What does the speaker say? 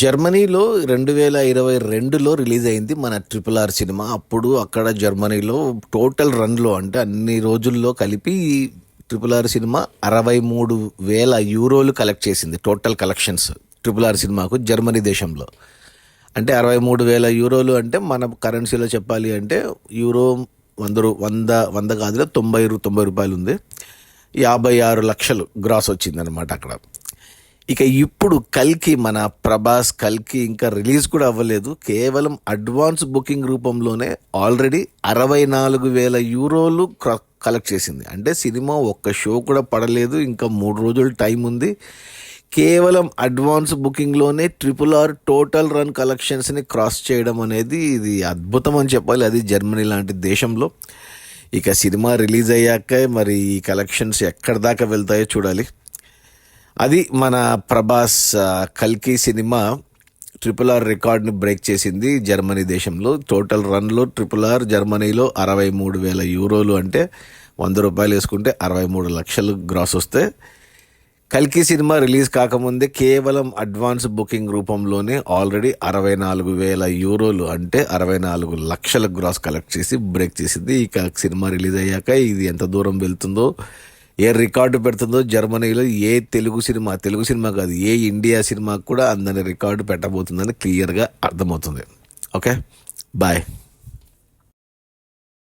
జర్మనీలో 2022లో రిలీజ్ అయింది మన ట్రిపుల్ ఆర్ సినిమా. అప్పుడు అక్కడ జర్మనీలో టోటల్ రన్లో అంటే అన్ని రోజుల్లో కలిపి ట్రిపుల్ ఆర్ సినిమా 63,000 యూరోలు కలెక్ట్ చేసింది. టోటల్ కలెక్షన్స్ ట్రిపుల్ ఆర్ సినిమాకు జర్మనీ దేశంలో. అంటే 63,000 యూరోలు అంటే మన కరెన్సీలో చెప్పాలి అంటే యూరో 100 కాదులే 90 రూపాయలు ఉంది. 56 లక్షలు గ్రాస్ వచ్చిందనమాట అక్కడ. ఇక ఇప్పుడు కల్కి మన ప్రభాస్ కల్కి ఇంకా రిలీజ్ కూడా అవ్వలేదు. కేవలం అడ్వాన్స్ బుకింగ్ రూపంలోనే ఆల్రెడీ 64,000 యూరోలు కలెక్ట్ చేసింది. అంటే సినిమా ఒక్క షో కూడా పడలేదు, ఇంకా 3 రోజులు టైం ఉంది. కేవలం అడ్వాన్స్ బుకింగ్లోనే ట్రిపుల్ ఆర్ టోటల్ రన్ కలెక్షన్స్ని క్రాస్ చేయడం అనేది ఇది అద్భుతం అని చెప్పాలి, అది జర్మనీ లాంటి దేశంలో. ఇక సినిమా రిలీజ్ అయ్యాక మరి ఈ కలెక్షన్స్ ఎక్కడి దాకా వెళ్తాయో చూడాలి. అది మన ప్రభాస్ కల్కి సినిమా ట్రిపుల్ ఆర్ రికార్డ్ని బ్రేక్ చేసింది జర్మనీ దేశంలో. టోటల్ రన్లో ట్రిపుల్ ఆర్ జర్మనీలో 63,000 యూరోలు అంటే 100 రూపాయలు వేసుకుంటే 63 లక్షలు గ్రాస్ వస్తే, కల్కి సినిమా రిలీజ్ కాకముందే కేవలం అడ్వాన్స్ బుకింగ్ రూపంలోనే ఆల్రెడీ 64,000 యూరోలు అంటే 64 లక్షల గ్రాస్ కలెక్ట్ చేసి బ్రేక్ చేసింది. ఇక సినిమా రిలీజ్ అయ్యాక ఇది ఎంత దూరం వెళ్తుందో, ఏ రికార్డు పెడుతుందో జర్మనీలో, ఏ తెలుగు సినిమా కాదు, ఏ ఇండియా సినిమాకు కూడా అందని రికార్డు పెట్టబోతుందని క్లియర్గా అర్థమవుతుంది. Okay, bye.